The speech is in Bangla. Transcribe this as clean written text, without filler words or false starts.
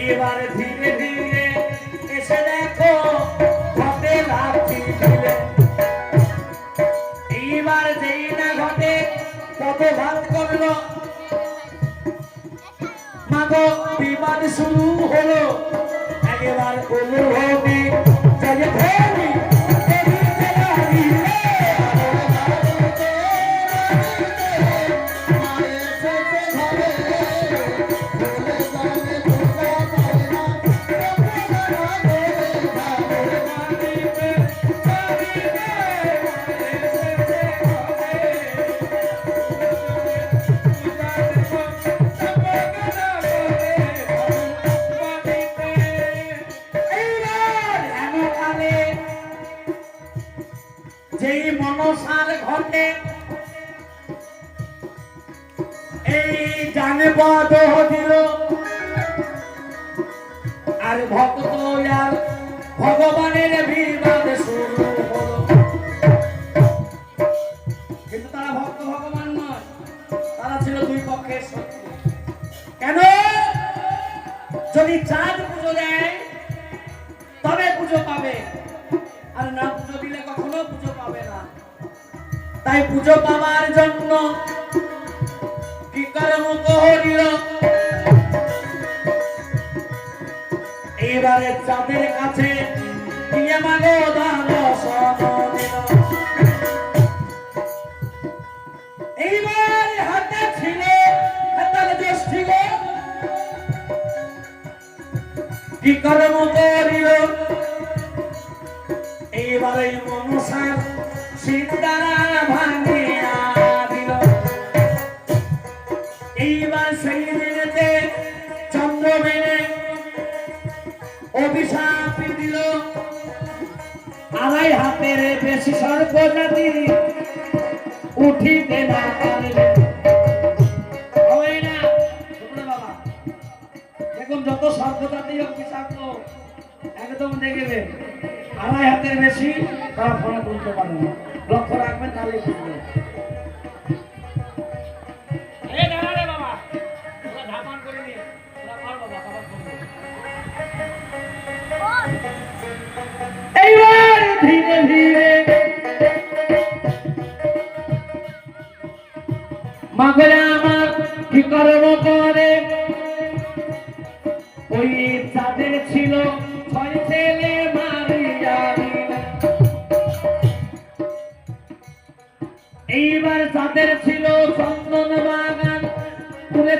এইবার ধীরে ধীরে এসে দেখো ঘটে লাঠি দিলে। এইবার যেই না ঘটে কত ভাত করলো, মাগো বিবাদ শুরু হলো। একেবার অনুভবী চলে ধরি যেই মনসার ঘটে এই জানবদ দিল। আর ভক্ত আর ভগবানের বিবাদ শুরু হলো। কিন্তু তারা ভক্ত ভগবান নয়, তারা ছিল দুই পক্ষের শত্রু। কেন? যদি চাঁদ পুজো দেয় তবে পুজো পাবে, আর না পুজো দিলে কখনো পুজো পাবে না। তাই পুজো পাওয়ার জন্য কি কর্ম করিল? এইবারে চাঁদের কাছে গিয়ে মাগো দান দিল। এইবার হাতে ছিল হাতের জ্যোষ্ঠী গো, কি কর্ম করিল? এইবারে মনসার সিদ্ধারা ভাঙিয়া দিল। এইবার সেই দিনেতে চন্দ্রবেনে অভিশাপ দিল। আড়াই হাতের বেশি সর্বজাতি উঠিতে না পারলে। হয় না বাবা, দেখুন যত সর্বজাতি বিষাক্ত একদম দেখবে আড়াই হাতের বেশি তারা ফোনে তুলতে পারে না। লক্ষ্য রাখবেন, তাহলে বুঝবেন। এইবার ধীরে ধীরে মাগরে আমার কি কর্ম করে? ওই চাঁদের ছিল 6 ছেলে মারিয়া দিল। এইবার চাঁদের ছিল চন্দন বাগান তুলে